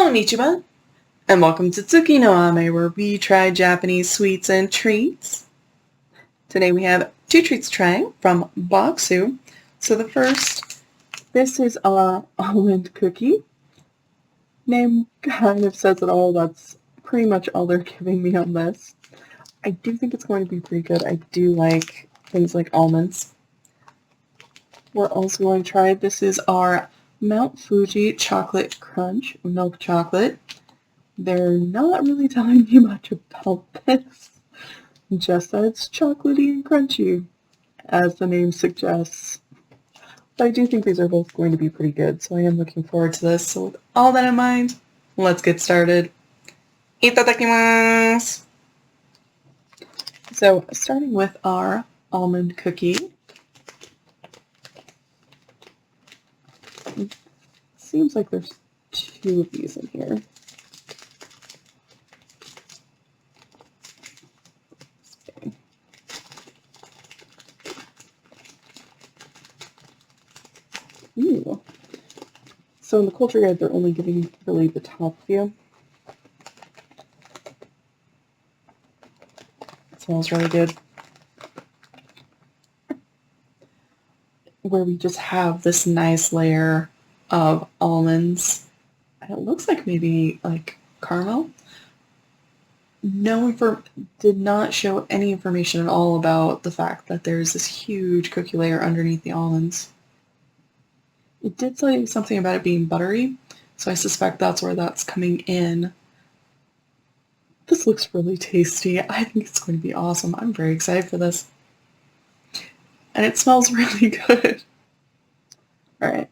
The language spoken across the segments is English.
Konnichiwa, and welcome to Tsuki no Ame, where we try Japanese sweets and treats. Today we have 2 treats to try from Boxu. So the first, this is our Almond Cooky. Name kind of says it all. That's pretty much all they're giving me on this. I do think it's going to be pretty good. I do like things like almonds. We're also going to try, this is our Mount Fuji Chocolate Crunch Milk Chocolate. They're not really telling me much about this, just that it's chocolatey and crunchy, as the name suggests. But I do think these are both going to be pretty good, so I am looking forward to this. So with all that in mind, let's get started. Itadakimasu! So starting with our almond cookie. It seems like there's 2 of these in here. Ooh. So in the culture guide, they're only giving really the top view. It smells really good. Where we just have this nice layer of almonds. And it looks like maybe like caramel. Did not show any information at all about the fact that there's this huge cookie layer underneath the almonds. It did say something about it being buttery, so I suspect that's where that's coming in. This looks really tasty. I think it's going to be awesome. I'm very excited for this. And it smells really good. Alright.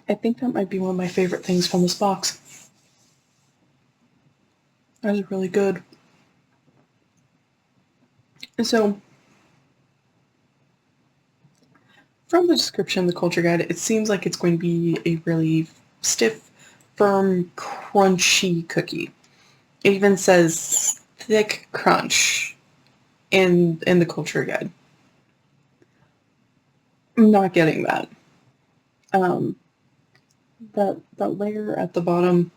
I think that might be one of my favorite things from this box. That is really good. So, from the description, the culture guide, it seems like it's going to be a really stiff, firm, crunchy cookie. It even says thick crunch in the culture guide. I'm not getting that. That layer at the bottom,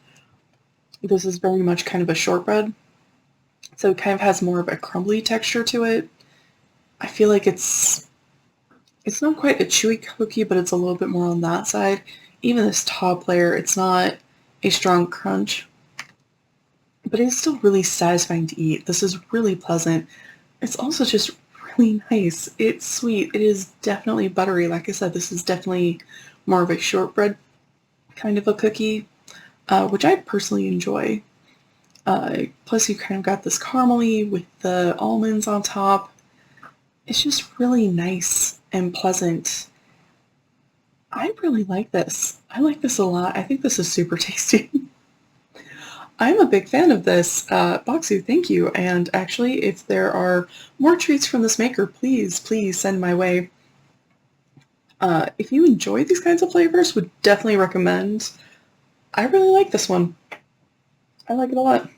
this is very much kind of a shortbread, so it kind of has more of a crumbly texture to it. I feel like it's not quite a chewy cookie, but it's a little bit more on that side. Even this top layer, it's not a strong crunch, but it's still really satisfying to eat. This is really pleasant. It's also just really nice. It's sweet. It is definitely buttery. Like I said, this is definitely more of a shortbread kind of a cookie, which I personally enjoy. Plus you kind of got this caramely with the almonds on top. It's just really nice and pleasant. I really like this. I like this a lot. I think this is super tasty. I'm a big fan of this. Boxu, thank you. And actually, if there are more treats from this maker, please send my way. If you enjoy these kinds of flavors, would definitely recommend. I really like this one. I like it a lot.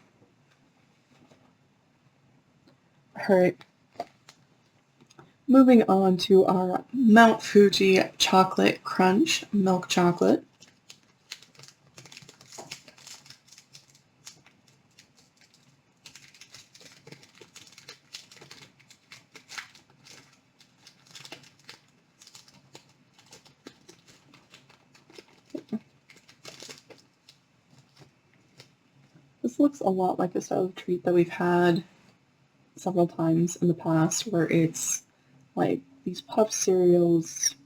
Alright. Moving on to our Mount Fuji Chocolate Crunch Milk Chocolate. This looks a lot like a style of treat that we've had several times in the past, where it's like these puffed cereals,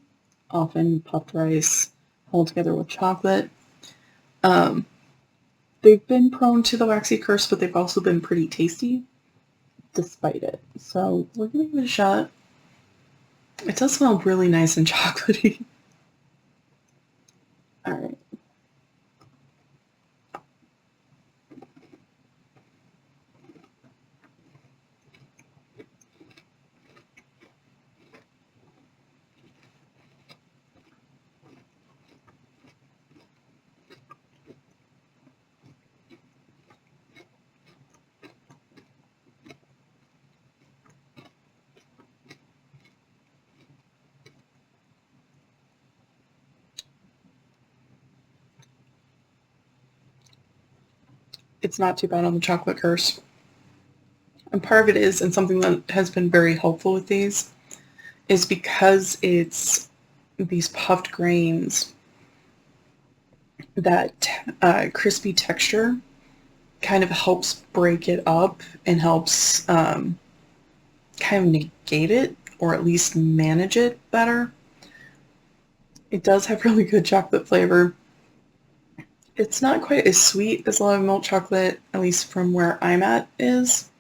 often puffed rice, held together with chocolate. They've been prone to the waxy curse, but they've also been pretty tasty, despite it. So we're gonna give it a shot. It does smell really nice and chocolatey. Alright. it's not too bad on the chocolate curse. And part of it is, and something that has been very helpful with these, is because it's these puffed grains, that crispy texture kind of helps break it up and helps kind of negate it, or at least manage it better. It does have really good chocolate flavor. It's not quite as sweet as a lot of milk chocolate, at least from where I'm at is,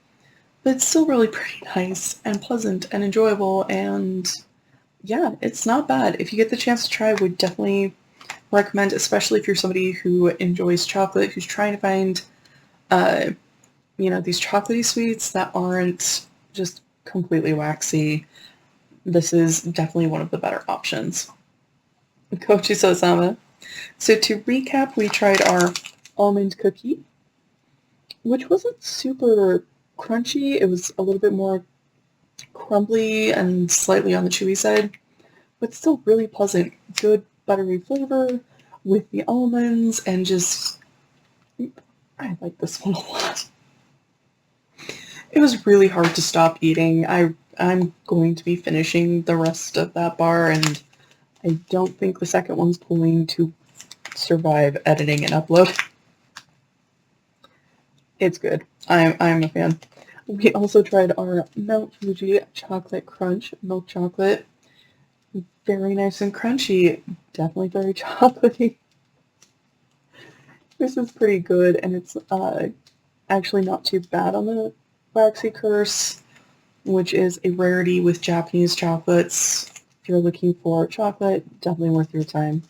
but it's still really pretty nice and pleasant and enjoyable, and yeah, it's not bad. If you get the chance to try, I would definitely recommend, especially if you're somebody who enjoys chocolate, who's trying to find, these chocolatey sweets that aren't just completely waxy. This is definitely one of the better options. Kochi-sama. So to recap, we tried our almond cookie, which wasn't super crunchy. It was a little bit more crumbly and slightly on the chewy side, but still really pleasant. Good buttery flavor with the almonds, and just, I like this one a lot. It was really hard to stop eating. I'm going to be finishing the rest of that bar, and I don't think the second one's going to survive editing and upload. It's good. I'm a fan. We also tried our Mount Fuji Chocolate Crunch milk chocolate. Very nice and crunchy. Definitely very chocolatey. This is pretty good, and it's actually not too bad on the waxy curse, which is a rarity with Japanese chocolates. If you're looking for chocolate, definitely worth your time.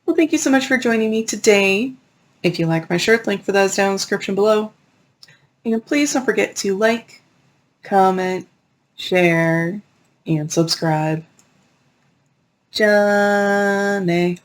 Well, thank you so much for joining me today. If you like my shirt, link for that is down in the description below. And please don't forget to like, comment, share, and subscribe. Johnny.